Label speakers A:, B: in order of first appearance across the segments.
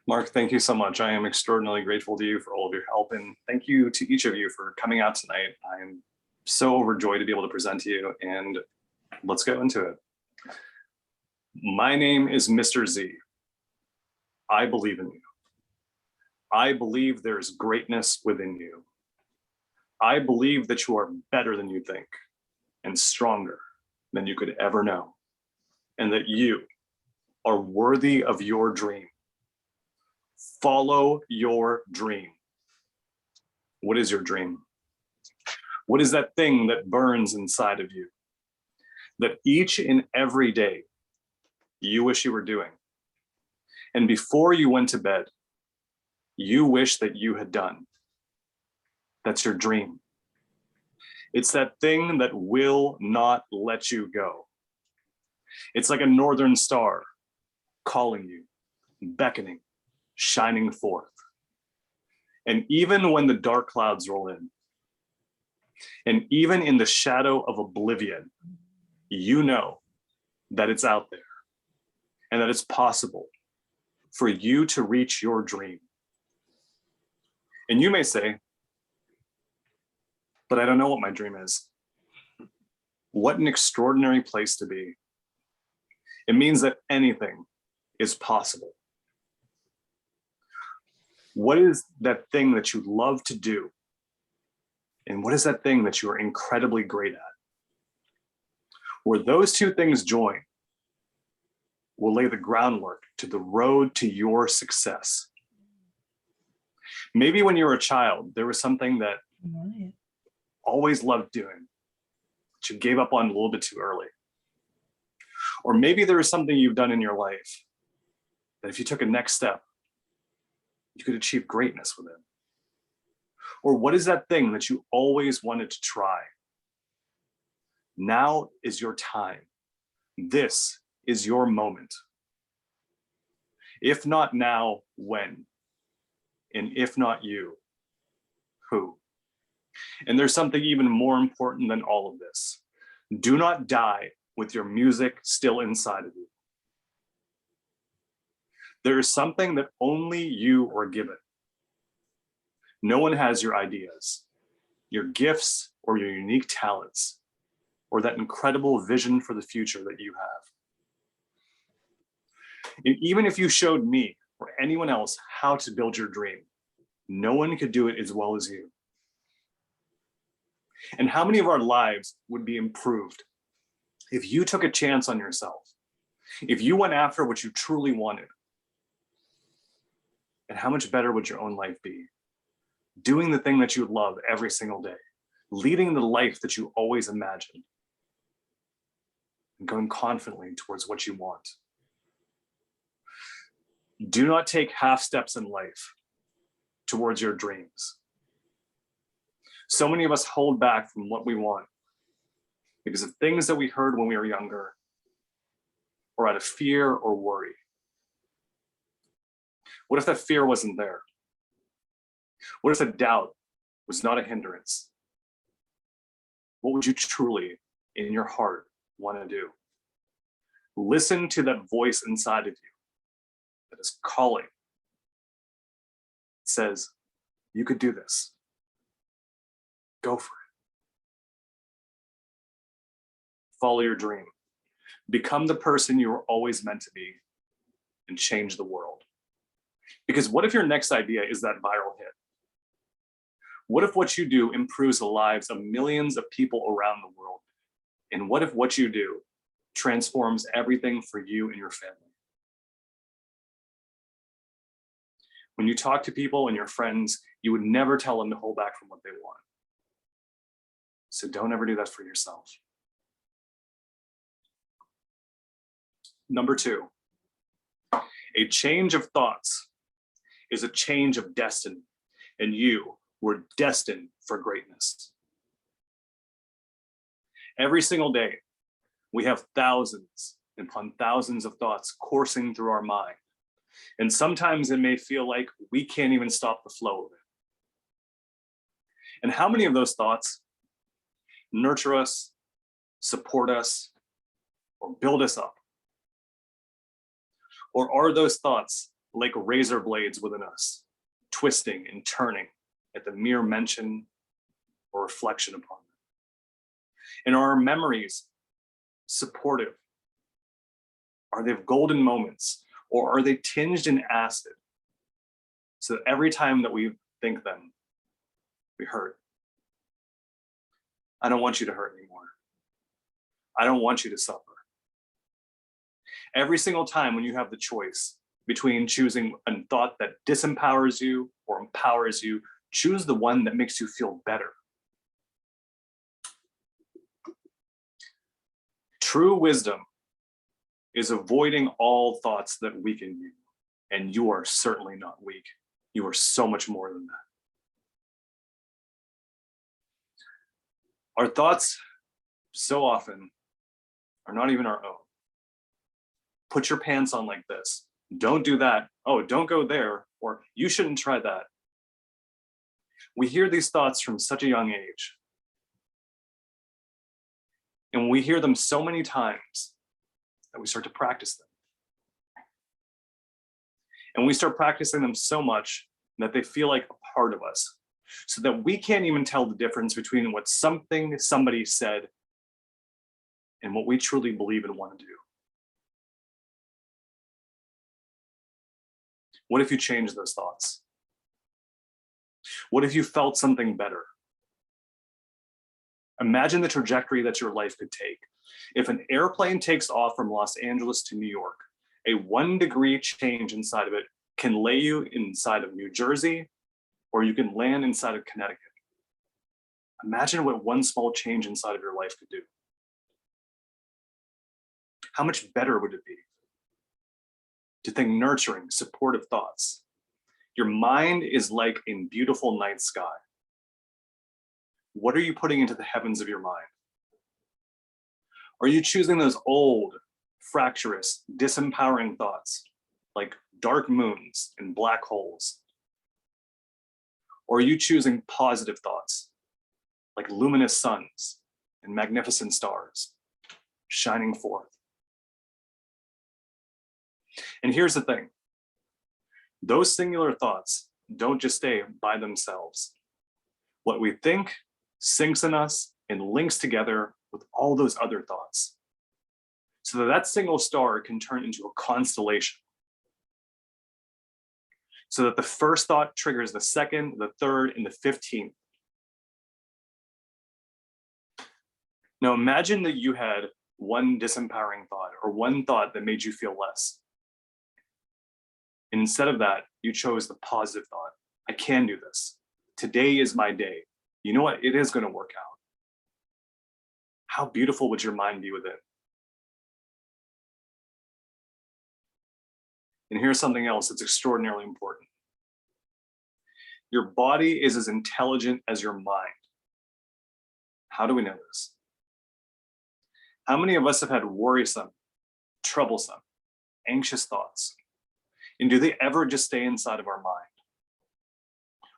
A: Mark, thank you so much. I am extraordinarily grateful to you for all of your help, and thank you to each of you for coming out tonight. I'm so overjoyed to be able to present to you, and let's go into it. My name is Mr. Z. I believe in you. I believe there's greatness within you. I believe that you are better than you think and stronger than you could ever know, and that you are worthy of your dream. Follow your dream. What is your dream? What is that thing that burns inside of you that each and every day you wish you were doing? And before you went to bed, you wish that you had done. That's your dream. It's that thing that will not let you go. It's like a northern star calling you, beckoning, shining forth. And even when the dark clouds roll in, and even in the shadow of oblivion, you know that it's out there and that it's possible for you to reach your dream. And you may say, but I don't know what my dream is. What an extraordinary place to be. It means that anything is possible. What is that thing that you love to do? And what is that thing that you are incredibly great at? Where those two things join will lay the groundwork to the road to your success. Maybe when you were a child, there was something that you always loved doing, but you gave up on a little bit too early. Or maybe there is something you've done in your life that if you took a next step, you could achieve greatness with it. Or what is that thing that you always wanted to try? Now is your time. This is your moment. If not now, when? And if not you, who? And there's something even more important than all of this. Do not die with your music still inside of you. There is something that only you are given. No one has your ideas, your gifts, or your unique talents, or that incredible vision for the future that you have. And even if you showed me or anyone else how to build your dream, no one could do it as well as you. And how many of our lives would be improved if you took a chance on yourself, if you went after what you truly wanted? And how much better would your own life be? Doing the thing that you love every single day, leading the life that you always imagined, and going confidently towards what you want. Do not take half steps in life towards your dreams. So many of us hold back from what we want because of things that we heard when we were younger, or out of fear or worry. What if that fear wasn't there? What if the doubt was not a hindrance? What would you truly, in your heart, want to do? Listen to that voice inside of you that is calling. It says, you could do this. Go for it. Follow your dream. Become the person you were always meant to be and change the world. Because what if your next idea is that viral hit? What if what you do improves the lives of millions of people around the world? And what if what you do transforms everything for you and your family? When you talk to people and your friends, you would never tell them to hold back from what they want. So don't ever do that for yourself. Number 2, a change of thoughts is a change of destiny, and you were destined for greatness. Every single day, we have thousands upon thousands of thoughts coursing through our mind. And sometimes it may feel like we can't even stop the flow of it. And how many of those thoughts nurture us, support us, or build us up? Or are those thoughts like razor blades within us, twisting and turning at the mere mention or reflection upon them? And are our memories supportive? Are they golden moments, or are they tinged in acid so that every time that we think them, we hurt? I don't want you to hurt anymore. I don't want you to suffer. Every single time when you have the choice between choosing a thought that disempowers you or empowers you, choose the one that makes you feel better. True wisdom is avoiding all thoughts that weaken you. And you are certainly not weak. You are so much more than that. Our thoughts so often are not even our own. Put your pants on like this. Don't do that. Oh, don't go there. Or you shouldn't try that. We hear these thoughts from such a young age. And we hear them so many times that we start to practice them. And we start practicing them so much that they feel like a part of us, so that we can't even tell the difference between what somebody said and what we truly believe and want to do. What if you change those thoughts? What if you felt something better? Imagine the trajectory that your life could take. If an airplane takes off from Los Angeles to New York, a 1 degree change inside of it can lay you inside of New Jersey, or you can land inside of Connecticut. Imagine what one small change inside of your life could do. How much better would it be to think nurturing, supportive thoughts? Your mind is like a beautiful night sky. What are you putting into the heavens of your mind? Are you choosing those old, fractious, disempowering thoughts like dark moons and black holes? Or are you choosing positive thoughts like luminous suns and magnificent stars shining forth? And here's the thing. Those singular thoughts don't just stay by themselves. What we think sinks in us and links together with all those other thoughts, so that that single star can turn into a constellation. So that the first thought triggers the second, the third, and the 15th. Now imagine that you had one disempowering thought or one thought that made you feel less. And instead of that, you chose the positive thought. I can do this. Today is my day. You know what? It is going to work out. How beautiful would your mind be with it? And here's something else that's extraordinarily important. Your body is as intelligent as your mind. How do we know this? How many of us have had worrisome, troublesome, anxious thoughts? And do they ever just stay inside of our mind?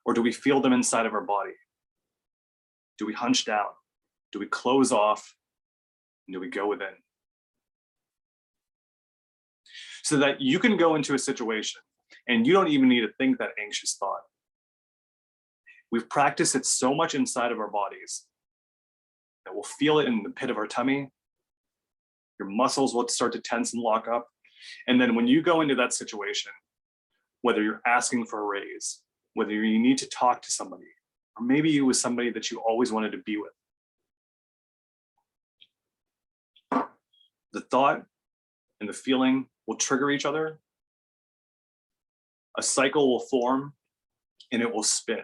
A: Or do we feel them inside of our body? Do we hunch down? Do we close off? And do we go within? So that you can go into a situation and you don't even need to think that anxious thought. We've practiced it so much inside of our bodies that we'll feel it in the pit of our tummy. Your muscles will start to tense and lock up. And then when you go into that situation, whether you're asking for a raise, whether you need to talk to somebody, or maybe you was somebody that you always wanted to be with, the thought and the feeling will trigger each other. A cycle will form and it will spin.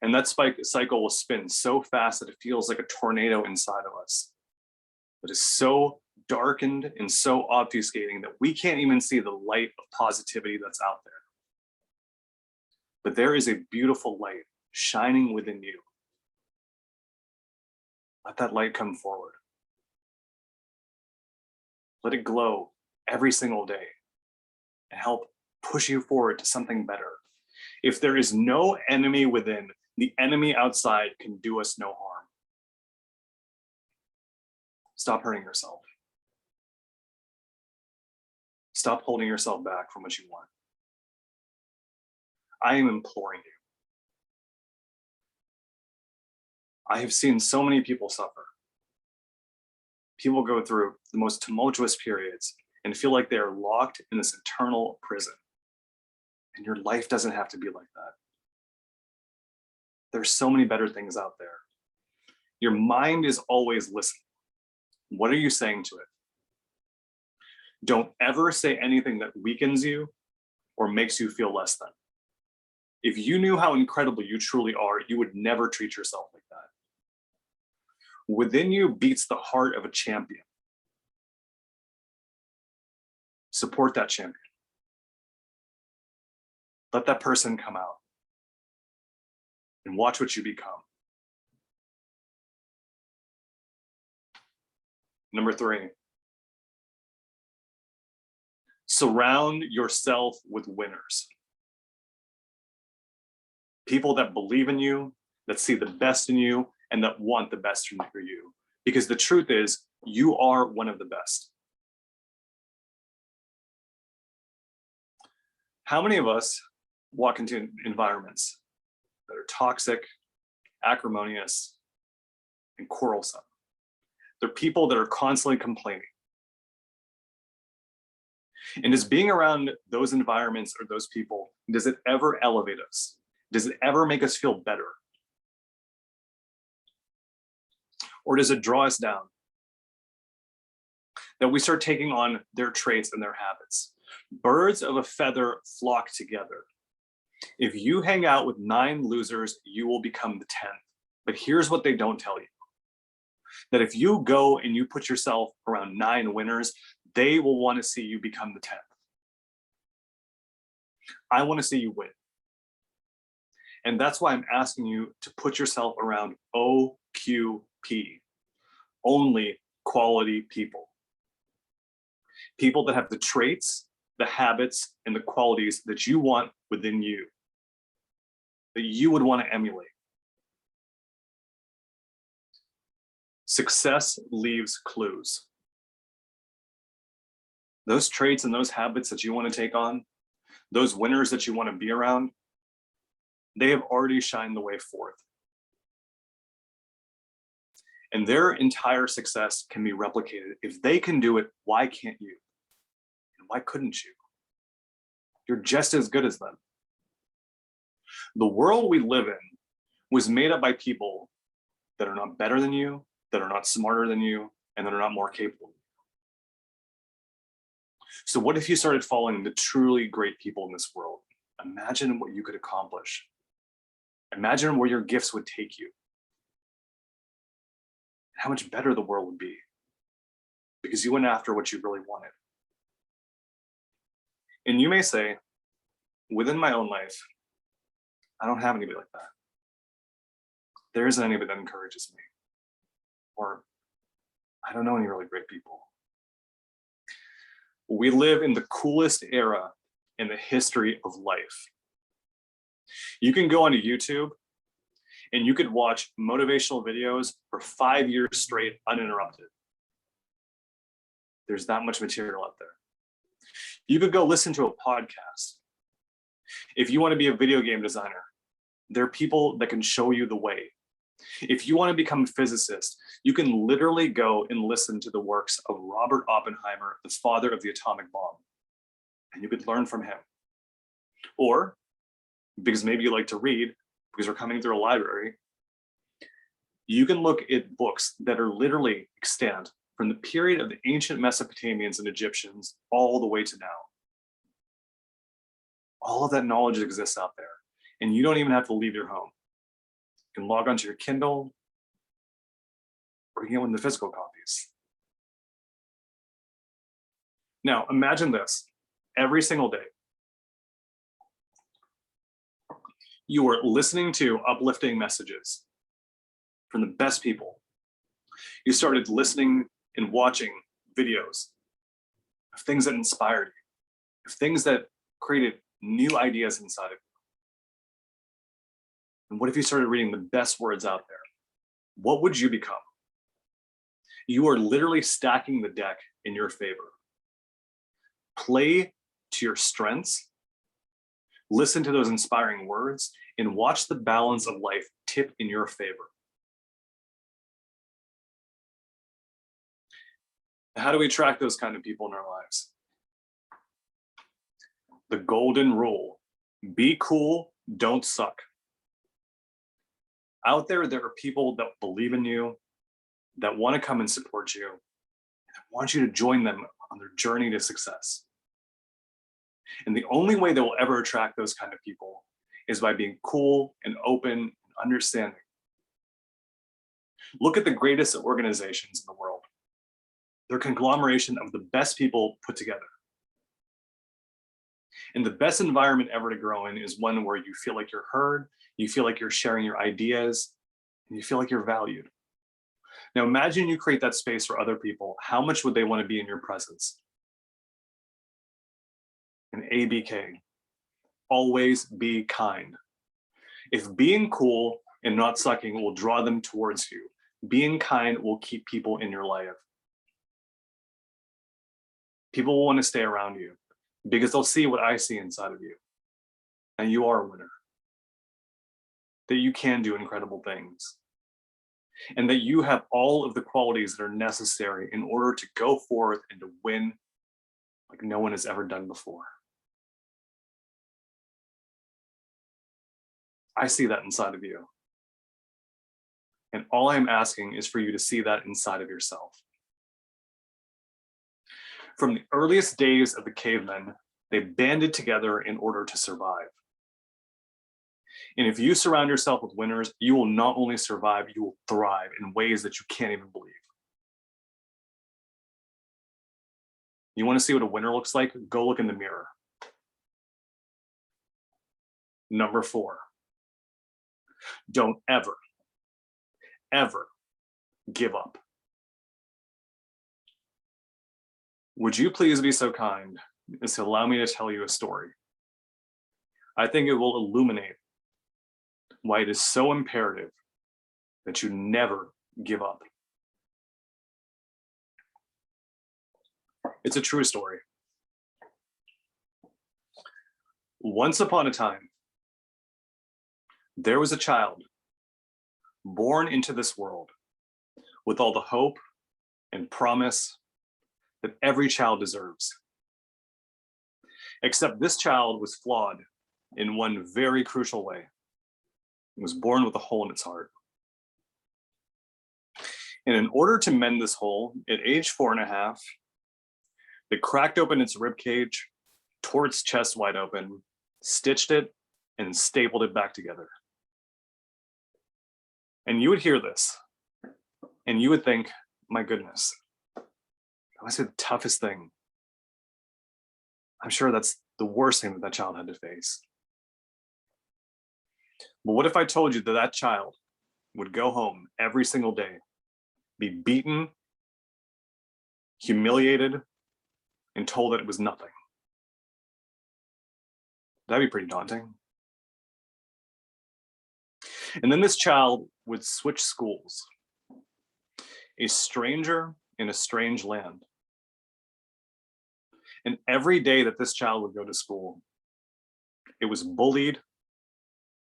A: And that cycle will spin so fast that it feels like a tornado inside of us. It is so darkened and so obfuscating that we can't even see the light of positivity that's out there. But there is a beautiful light shining within you. Let that light come forward. Let it glow every single day and help push you forward to something better. If there is no enemy within, the enemy outside can do us no harm. Stop hurting yourself. Stop holding yourself back from what you want. I am imploring you. I have seen so many people suffer. People go through the most tumultuous periods and feel like they are locked in this eternal prison. And your life doesn't have to be like that. There's so many better things out there. Your mind is always listening. What are you saying to it? Don't ever say anything that weakens you or makes you feel less than. If you knew how incredible you truly are, you would never treat yourself like that. Within you beats the heart of a champion. Support that champion. Let that person come out and watch what you become. Number 3, surround yourself with winners. People that believe in you, that see the best in you, and that want the best for you. Because the truth is, you are one of the best. How many of us walk into environments that are toxic, acrimonious, and quarrelsome? They're people that are constantly complaining. And is being around those environments or those people, does it ever elevate us? Does it ever make us feel better? Or does it draw us down? That we start taking on their traits and their habits. Birds of a feather flock together. If you hang out with 9 losers, you will become the 10th. But here's what they don't tell you. That if you go and you put yourself around 9 winners, they will want to see you become the 10th. I want to see you win. And that's why I'm asking you to put yourself around OQP, only quality people. People that have the traits, the habits, and the qualities that you want within you, that you would want to emulate. Success leaves clues. Those traits and those habits that you want to take on, those winners that you want to be around, they have already shined the way forth. And their entire success can be replicated. If they can do it, why can't you? And why couldn't you? You're just as good as them. The world we live in was made up by people that are not better than you, that are not smarter than you, and that are not more capable. So what if you started following the truly great people in this world? Imagine what you could accomplish. Imagine where your gifts would take you. How much better the world would be because you went after what you really wanted. And you may say, within my own life, I don't have anybody like that. There isn't anybody that encourages me. Or I don't know any really great people. We live in the coolest era in the history of life. You can go onto YouTube and you could watch motivational videos for 5 years straight, uninterrupted. There's that much material out there. You could go listen to a podcast. If you want to be a video game designer, there are people that can show you the way. If you want to become a physicist, you can literally go and listen to the works of Robert Oppenheimer, the father of the atomic bomb, and you could learn from him. Or, because maybe you like to read, because we're coming through a library, you can look at books that are literally extant from the period of the ancient Mesopotamians and Egyptians all the way to now. All of that knowledge exists out there, and you don't even have to leave your home. You can log onto your Kindle, or you can get one of the physical copies. Now, imagine this. Every single day, you are listening to uplifting messages from the best people. You started listening and watching videos of things that inspired you, of things that created new ideas inside of you. And what if you started reading the best words out there? What would you become? You are literally stacking the deck in your favor. Play to your strengths, listen to those inspiring words, and watch the balance of life tip in your favor. How do we attract those kind of people in our lives? The golden rule: be cool, don't suck. Out there are people that believe in you, that want to come and support you, that want you to join them on their journey to success. And the only way that we'll ever attract those kind of people is by being cool and open and understanding. Look at the greatest organizations in the world. They're a conglomeration of the best people put together. And the best environment ever to grow in is one where you feel like you're heard, you feel like you're sharing your ideas, and you feel like you're valued. Now imagine you create that space for other people. How much would they want to be in your presence? And ABK, always be kind. If being cool and not sucking will draw them towards you, being kind will keep people in your life. People will want to stay around you because they'll see what I see inside of you. And you are a winner. That you can do incredible things. And that you have all of the qualities that are necessary in order to go forth and to win like no one has ever done before. I see that inside of you. And all I'm asking is for you to see that inside of yourself. From the earliest days of the cavemen, they banded together in order to survive. And if you surround yourself with winners, you will not only survive, you will thrive in ways that you can't even believe. You want to see what a winner looks like? Go look in the mirror. Number 4, don't ever, ever give up. Would you please be so kind as to allow me to tell you a story? I think it will illuminate why it is so imperative that you never give up. It's a true story. Once upon a time, there was a child born into this world with all the hope and promise that every child deserves. Except this child was flawed in one very crucial way. It was born with a hole in its heart. And in order to mend this hole, at age 4.5, they cracked open its rib cage, tore its chest wide open, stitched it, and stapled it back together. And you would hear this, and you would think, my goodness, that must be the toughest thing. I'm sure that's the worst thing that that child had to face. But what if I told you that that child would go home every single day, be beaten, humiliated, and told that it was nothing? That'd be pretty daunting. And then this child would switch schools, a stranger in a strange land. And every day that this child would go to school, it was bullied,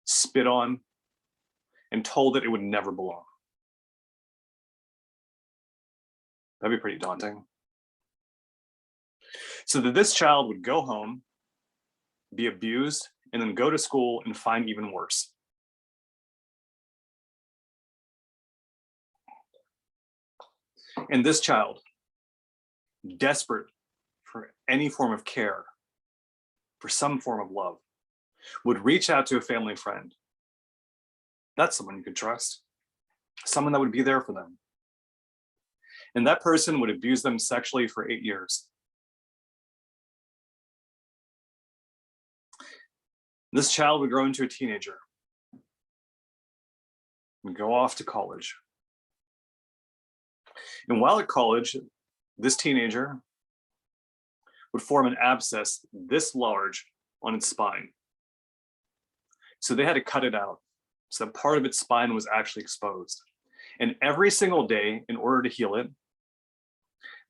A: spit on, and told that it would never belong. That'd be pretty daunting. So that this child would go home, be abused, and then go to school and find even worse. And this child, desperate for any form of care, for some form of love, would reach out to a family friend. That's someone you could trust, someone that would be there for them. And that person would abuse them sexually for 8 years. This child would grow into a teenager and go off to college. And while at college, this teenager would form an abscess this large on its spine. So they had to cut it out. So that part of its spine was actually exposed. And every single day, in order to heal it,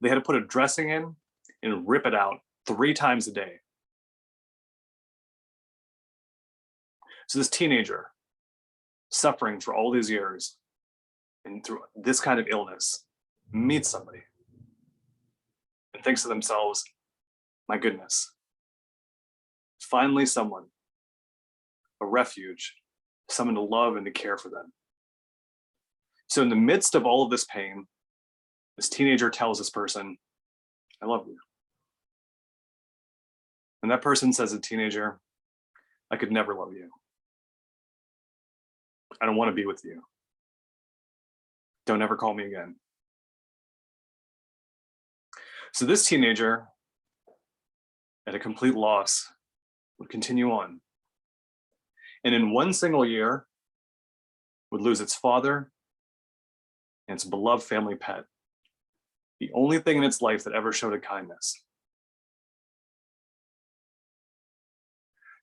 A: they had to put a dressing in and rip it out 3 times a day. So this teenager, suffering for all these years and through this kind of illness, meets somebody and thinks to themselves, my goodness, finally someone, a refuge, someone to love and to care for them. So in the midst of all of this pain, this teenager tells this person, I love you. And that person says to the teenager, I could never love you. I don't want to be with you. Don't ever call me again. So this teenager, at a complete loss, would continue on. And in one single year, would lose its father and its beloved family pet, the only thing in its life that ever showed a kindness.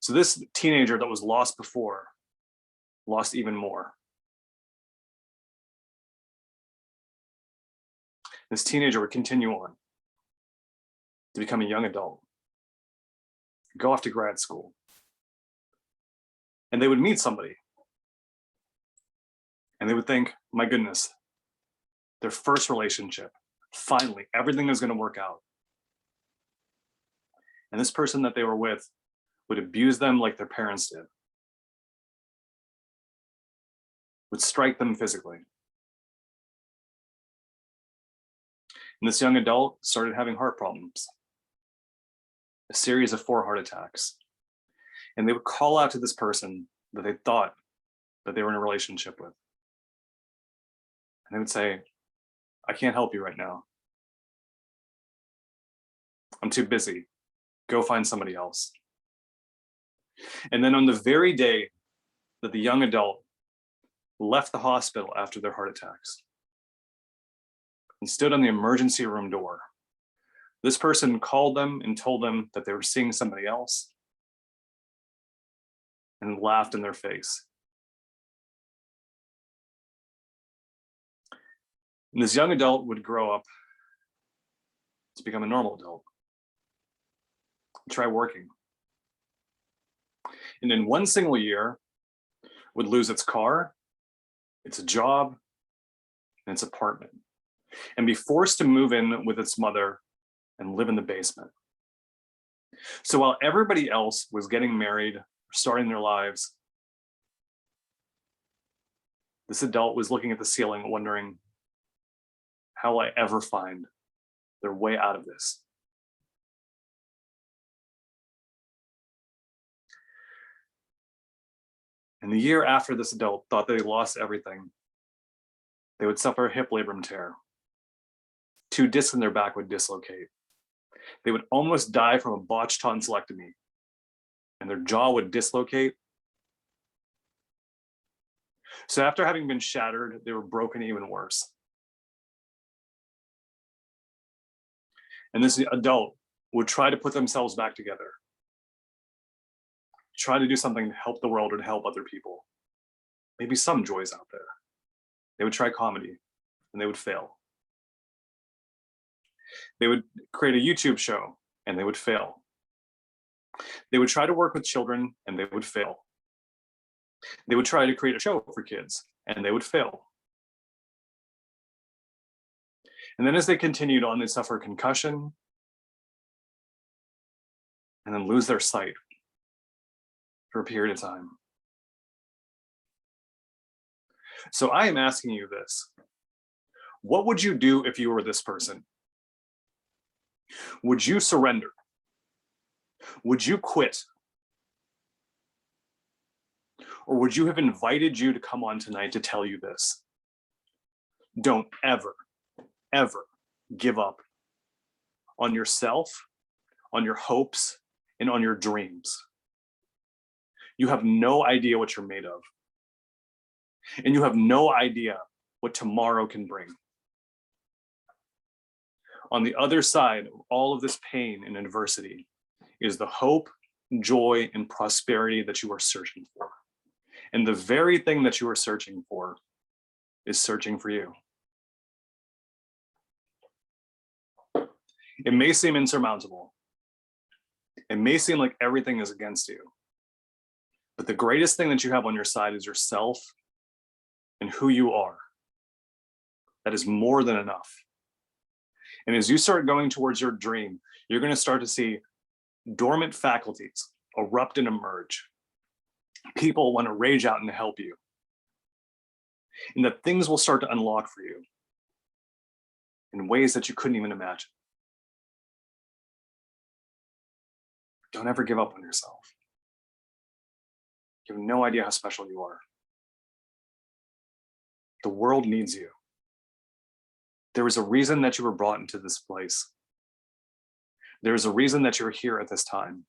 A: So this teenager that was lost before, lost even more. This teenager would continue on to become a young adult, go off to grad school, and they would meet somebody and they would think, my goodness, their first relationship, finally, everything is going to work out. And this person that they were with would abuse them like their parents did, would strike them physically. And this young adult started having heart problems, a series of 4 heart attacks. And they would call out to this person that they thought that they were in a relationship with. And they would say, I can't help you right now. I'm too busy. Go find somebody else. And then on the very day that the young adult left the hospital after their heart attacks and stood on the emergency room door, this person called them and told them that they were seeing somebody else and laughed in their face. And this young adult would grow up to become a normal adult, try working. And in one single year, would lose its car, its job, and its apartment, and be forced to move in with its mother and live in the basement. So while everybody else was getting married, starting their lives, this adult was looking at the ceiling, wondering, how will I ever find their way out of this? And the year after this adult thought they lost everything, they would suffer a hip labrum tear. 2 discs in their back would dislocate. They would almost die from a botched tonsillectomy, and their jaw would dislocate. So after having been shattered, they were broken even worse. And this adult would try to put themselves back together, try to do something to help the world or to help other people. Maybe some joys out there. They would try comedy, and they would fail. They would create a YouTube show, and they would fail. They would try to work with children, and they would fail. They would try to create a show for kids, and they would fail. And then as they continued on, they'd suffer concussion, and then lose their sight for a period of time. So I am asking you this. What would you do if you were this person? Would you surrender? Would you quit? Or would you have invited you to come on tonight to tell you this? Don't ever, ever give up on yourself, on your hopes, and on your dreams. You have no idea what you're made of. And you have no idea what tomorrow can bring. On the other side of all of this pain and adversity is the hope, joy, and prosperity that you are searching for. And the very thing that you are searching for is searching for you. It may seem insurmountable, It may seem like everything is against you, but the greatest thing that you have on your side is yourself and who you are. That is more than enough. And as you start going towards your dream, you're going to start to see dormant faculties erupt and emerge. People want to rage out and help you. And that things will start to unlock for you in ways that you couldn't even imagine. Don't ever give up on yourself. You have no idea how special you are. The world needs you. There is a reason that you were brought into this place. There is a reason that you're here at this time.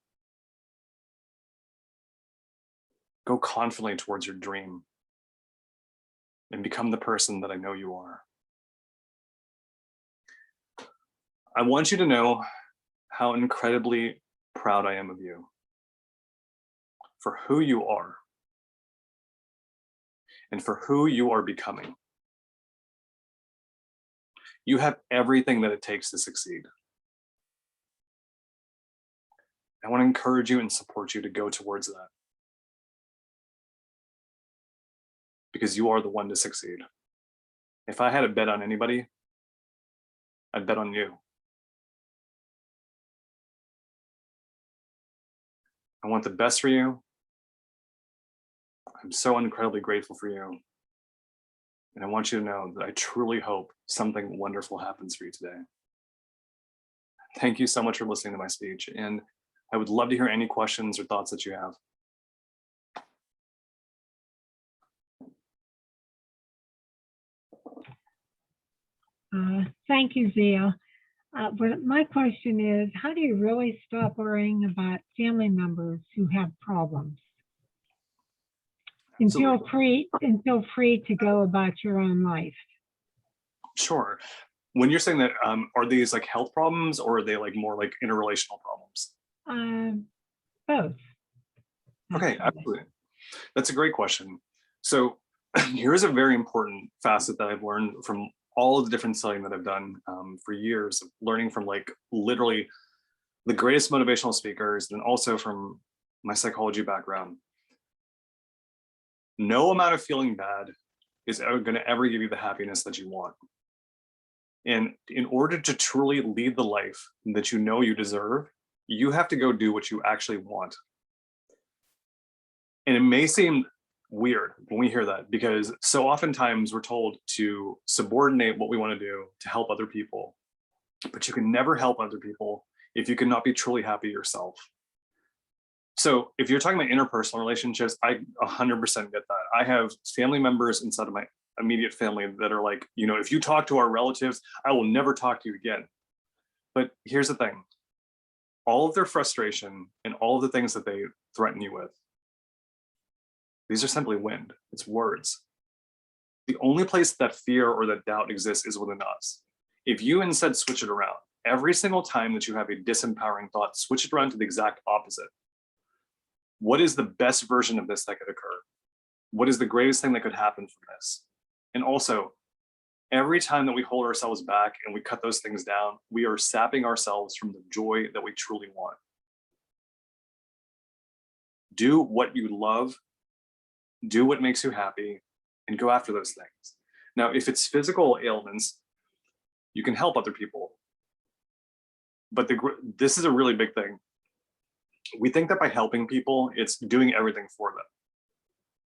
A: Go confidently towards your dream and become the person that I know you are. I want you to know how incredibly proud I am of you for who you are and for who you are becoming. You have everything that it takes to succeed. I want to encourage you and support you to go towards that, because you are the one to succeed. If I had a bet on anybody, I'd bet on you. I want the best for you. I'm so incredibly grateful for you. And I want you to know that I truly hope something wonderful happens for you today. Thank you so much for listening to my speech. And I would love to hear any questions or thoughts that you have.
B: Thank you, Zia. But my question is, how do you really stop worrying about family members who have problems and feel free to go about your own life?
A: Sure. When you're saying that, are these like health problems, or are they like more like interrelational problems?
B: Both.
A: Okay, absolutely. That's a great question. So here's a very important facet that I've learned from all of the different studying that I've done for years, of learning from like literally the greatest motivational speakers, and also from my psychology background. No amount of feeling bad is going to ever give you the happiness that you want. And in order to truly lead the life that you know you deserve, you have to go do what you actually want. And it may seem weird when we hear that, because so oftentimes we're told to subordinate what we want to do to help other people, but you can never help other people if you cannot be truly happy yourself. So if you're talking about interpersonal relationships, I 100% get that. I have family members inside of my immediate family that are like, you know, if you talk to our relatives, I will never talk to you again. But here's the thing, all of their frustration and all of the things that they threaten you with, these are simply wind. It's words. The only place that fear or that doubt exists is within us. If you instead switch it around, every single time that you have a disempowering thought, switch it around to the exact opposite. What is the best version of this that could occur? What is the greatest thing that could happen from this? And also, every time that we hold ourselves back and we cut those things down, we are sapping ourselves from the joy that we truly want. Do what you love, do what makes you happy, and go after those things. Now, if it's physical ailments, you can help other people. But this is a really big thing. We think that by helping people, it's doing everything for them.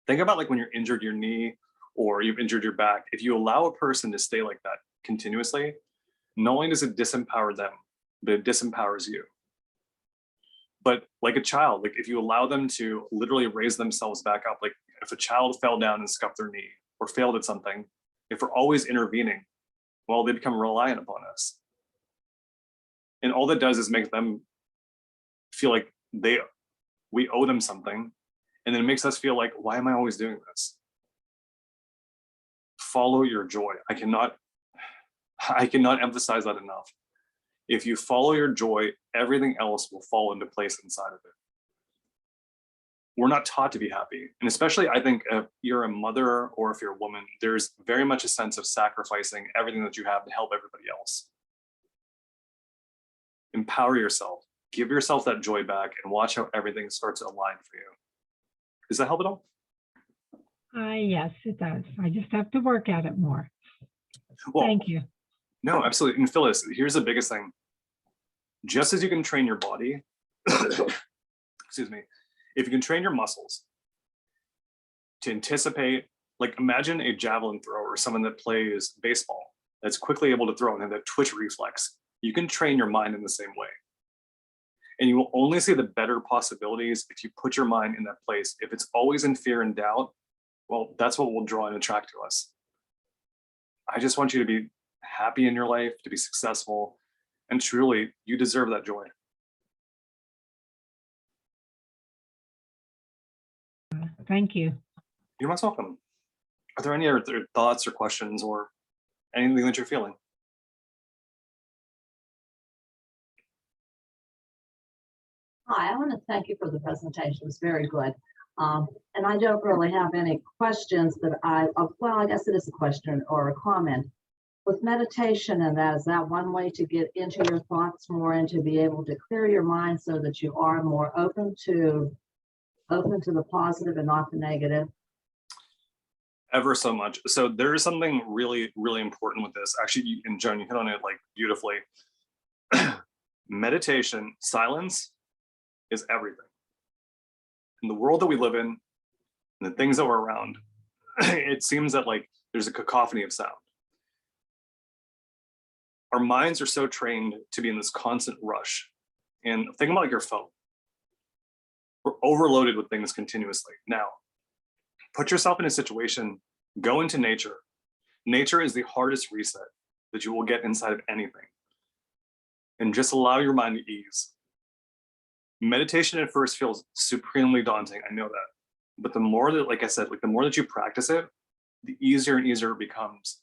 A: Think about like when you're injured your knee or you've injured your back. If you allow a person to stay like that continuously, not only does it disempower them, but it disempowers you. But like a child, like if you allow them to literally raise themselves back up, like if a child fell down and scuffed their knee or failed at something, if we're always intervening, well, they become reliant upon us. And all that does is make them feel like we owe them something. And then it makes us feel like, why am I always doing this? Follow your joy. I cannot emphasize that enough. If you follow your joy, everything else will fall into place inside of it. We're not taught to be happy. And especially, I think if you're a mother or if you're a woman, there's very much a sense of sacrificing everything that you have to help everybody else. Empower yourself. Give yourself that joy back and watch how everything starts to align for you. Does that help at all?
B: Yes, it does. I just have to work at it more.
A: Well,
B: Thank you.
A: no, absolutely. And Phyllis, here's the biggest thing. Just as you can train your body, excuse me, if you can train your muscles to anticipate, like imagine a javelin thrower or someone that plays baseball that's quickly able to throw and have that twitch reflex. You can train your mind in the same way. And you will only see the better possibilities if you put your mind in that place. If it's always in fear and doubt, well, that's what will draw and attract to us. I just want you to be happy in your life, to be successful, and truly, you deserve that joy.
B: Thank you.
A: You're most welcome. Are there any other thoughts or questions or anything that you're feeling?
C: Hi, I want to thank you for the presentation. It was very good. And I don't really have any questions, but well, I guess it is a question or a comment. With meditation and that, is that one way to get into your thoughts more and to be able to clear your mind so that you are more open to the positive and not the negative?
A: Ever so much. So there is something really, really important with this. Actually, and Joan, you hit on it like beautifully. Meditation, silence is everything. In the world that we live in, and the things that we're around, it seems that like there's a cacophony of sound. Our minds are so trained to be in this constant rush. And think about like your phone. We're overloaded with things continuously. Now, put yourself in a situation, go into nature. Nature is the hardest reset that you will get inside of anything. And just allow your mind to ease. Meditation at first feels supremely daunting. I know that. But the more that, like I said, like the more that you practice it, the easier and easier it becomes.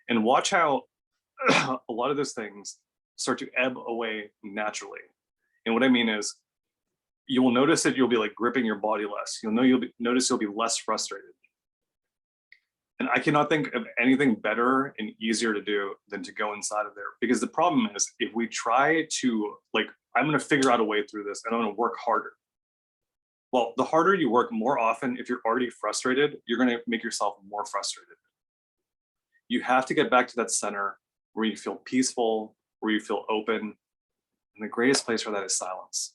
A: And watch how a lot of those things start to ebb away naturally. And what I mean is, you will notice that you'll be like gripping your body less. Notice you'll be less frustrated. And I cannot think of anything better and easier to do than to go inside of there. Because the problem is, if we try to like, I'm going to figure out a way through this and I'm going to work harder. Well, the harder you work, more often, if you're already frustrated, you're going to make yourself more frustrated. You have to get back to that center where you feel peaceful, where you feel open. And the greatest place for that is silence.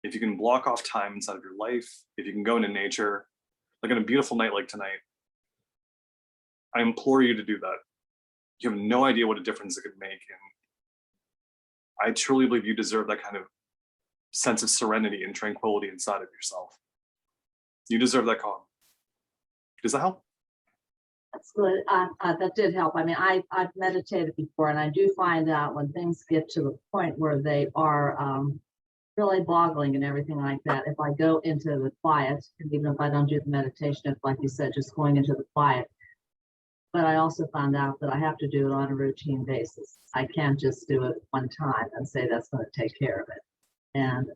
A: If you can block off time inside of your life, if you can go into nature, like on a beautiful night like tonight, I implore you to do that. You have no idea what a difference it could make. And I truly believe you deserve that kind of sense of serenity and tranquility inside of yourself. You deserve that calm. Does that help?
C: That's good. That did help. I mean, I've meditated before, and I do find out when things get to the point where they are really boggling and everything like that, if I go into the quiet, and even if I don't do the meditation, if, like you said, just going into the quiet. But I also found out that I have to do it on a routine basis. I can't just do it one time and say that's going to take care of it. And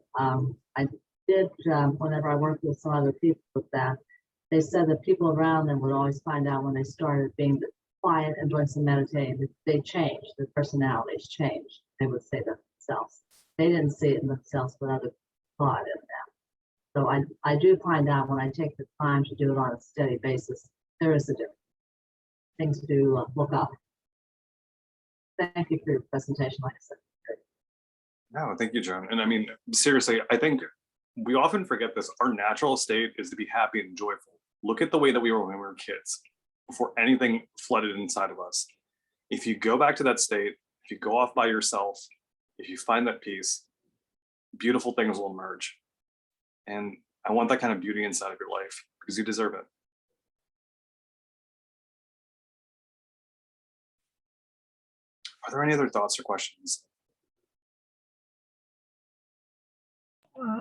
C: I did, whenever I worked with some other people with that, they said that people around them would always find out when they started being quiet and doing some meditating, that they changed, their personalities changed. They would say that themselves. They didn't see it in themselves, but others saw it in them. So I do find out when I take the time to do it on a steady basis, there is a difference. Things to look up. Thank you for your presentation, like I said.
A: No, thank you, Joan. And I mean, seriously, I think we often forget this. Our natural state is to be happy and joyful. Look at the way that we were when we were kids, before anything flooded inside of us. If you go back to that state, if you go off by yourself, if you find that peace, beautiful things will emerge. And I want that kind of beauty inside of your life because you deserve it. Are there any other thoughts or questions?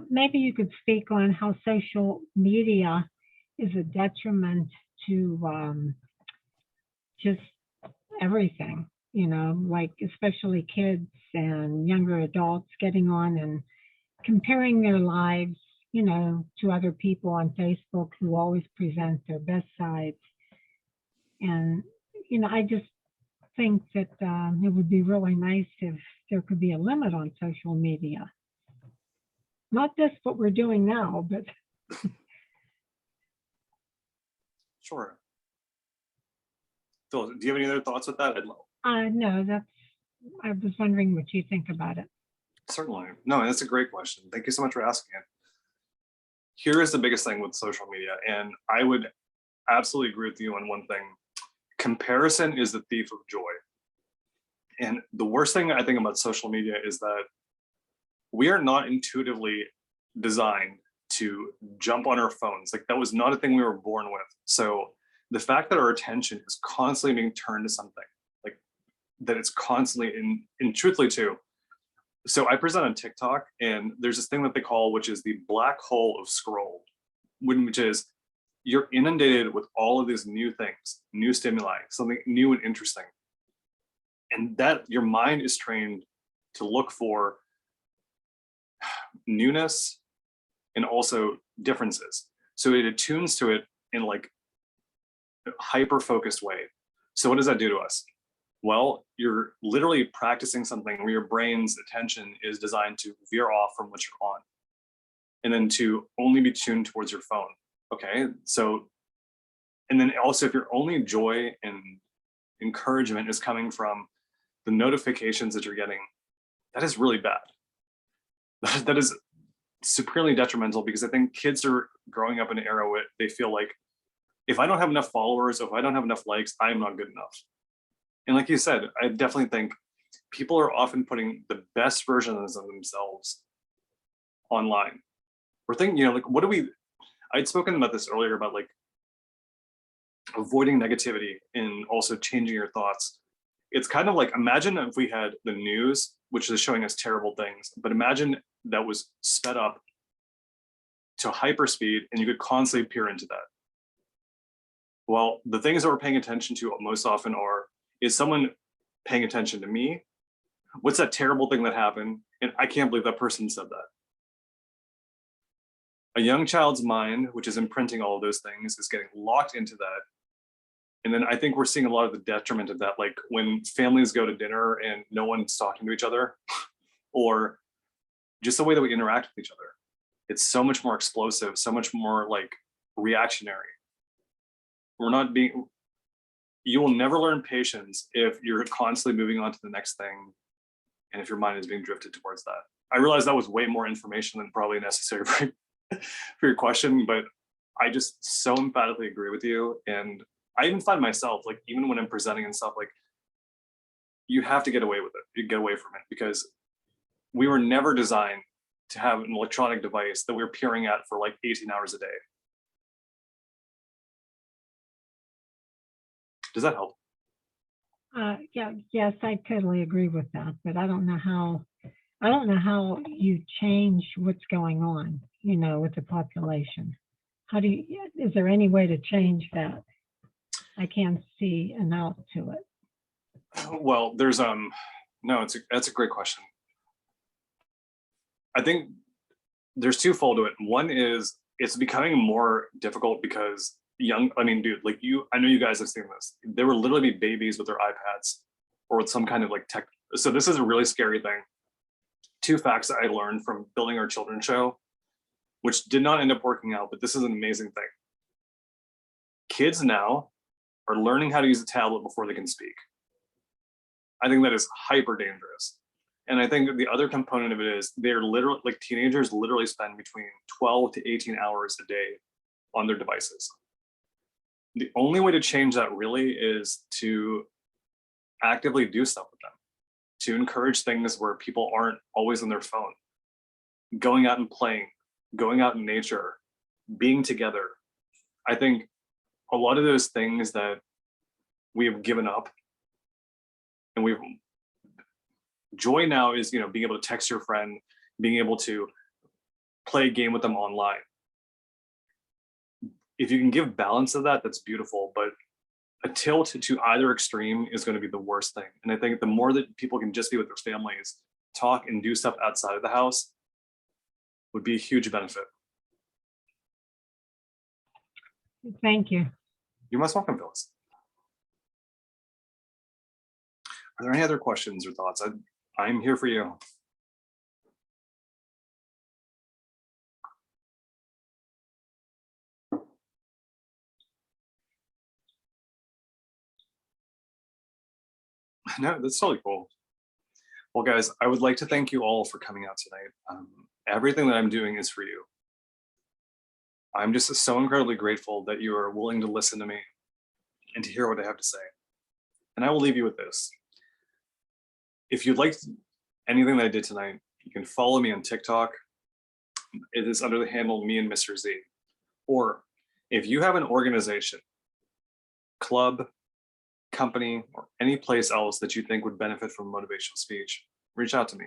B: Maybe you could speak on how social media is a detriment to just everything, like especially kids and younger adults getting on and comparing their lives, to other people on Facebook who always present their best sides. And, I just think that it would be really nice if there could be a limit on social media. Not just what we're doing now, but
A: Sure. Phil, do you have any other thoughts with that?
B: no, I was wondering what you think about it.
A: Certainly. No, that's a great question. Thank you so much for asking it. Here is the biggest thing with social media, and I would absolutely agree with you on one thing. Comparison is the thief of joy. And the worst thing I think about social media is that we are not intuitively designed to jump on our phones. Like, that was not a thing we were born with. So the fact that our attention is constantly being turned to something, like that it's constantly in truthfully too. So I present on TikTok, and there's this thing that they call, which is the black hole of scroll, which is you're inundated with all of these new things, new stimuli, something new and interesting. And that your mind is trained to look for newness and also differences. So it attunes to it in like a hyper focused way. So what does that do to us? Well, you're literally practicing something where your brain's attention is designed to veer off from what you're on and then to only be tuned towards your phone. Okay. So, and then also if your only joy and encouragement is coming from the notifications that you're getting, that is really bad. That is supremely detrimental, because I think kids are growing up in an era where they feel like, if I don't have enough followers, if I don't have enough likes, I'm not good enough. And like you said, I definitely think people are often putting the best versions of themselves online. We're thinking, like, what do we, I'd spoken about this earlier about like avoiding negativity and also changing your thoughts. It's kind of like, imagine if we had the news, which is showing us terrible things, but imagine that was sped up to hyperspeed and you could constantly peer into that. Well, the things that we're paying attention to most often are, is someone paying attention to me? What's that terrible thing that happened? And I can't believe that person said that. A young child's mind, which is imprinting all of those things, is getting locked into that. And then I think we're seeing a lot of the detriment of that, like when families go to dinner and no one's talking to each other, or just the way that we interact with each other. It's so much more explosive, so much more like reactionary. We're not being, you will never learn patience if you're constantly moving on to the next thing and if your mind is being drifted towards that. I realize that was way more information than probably necessary for your question, but I just so emphatically agree with you. And I even find myself, like, even when I'm presenting and stuff, like, you have to get away with it. You get away from it, because we were never designed to have an electronic device that we're peering at for like 18 hours a day. Does that help?
B: Yeah, yes, I totally agree with that, but I don't know how you change what's going on, with the population. Is there any way to change that? I can't see an out to it.
A: Well, there's no, that's a great question. I think there's twofold to it. One is it's becoming more difficult because dude, like I know you guys have seen this. There will literally be babies with their iPads or with some kind of like tech. So this is a really scary thing. Two facts that I learned from building our children's show, which did not end up working out, but this is an amazing thing. Kids now are learning how to use a tablet before they can speak. I think that is hyper dangerous. And I think the other component of it is they're literally, like, teenagers literally spend between 12 to 18 hours a day on their devices. The only way to change that really is to actively do stuff with them, to encourage things where people aren't always on their phone, going out and playing, going out in nature, being together. I think a lot of those things that we have given up, and joy now is, being able to text your friend, being able to play a game with them online. If you can give balance of that, that's beautiful, but a tilt to either extreme is going to be the worst thing. And I think the more that people can just be with their families, talk and do stuff outside of the house would be a huge benefit.
B: Thank you.
A: You're most welcome, Phyllis. Are there any other questions or thoughts? I'm here for you. No, that's totally cool. Well, guys, I would like to thank you all for coming out tonight. Everything that I'm doing is for you. I'm just so incredibly grateful that you are willing to listen to me and to hear what I have to say. And I will leave you with this. If you'd like anything that I did tonight, you can follow me on TikTok. It is under the handle me and Mr. Z. Or if you have an organization, club, company, or any place else that you think would benefit from motivational speech, reach out to me.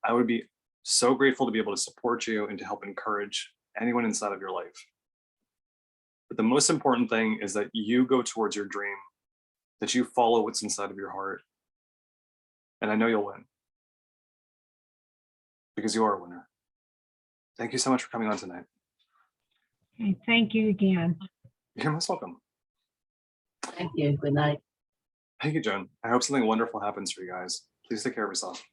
A: I would be so grateful to be able to support you and to help encourage anyone inside of your life. But the most important thing is that you go towards your dream, that you follow what's inside of your heart. And I know you'll win. Because you are a winner. Thank you so much for coming on tonight.
B: Okay, thank you again.
A: You're most welcome.
C: Thank you. Good night.
A: Thank you, Joan. I hope something wonderful happens for you guys. Please take care of yourself.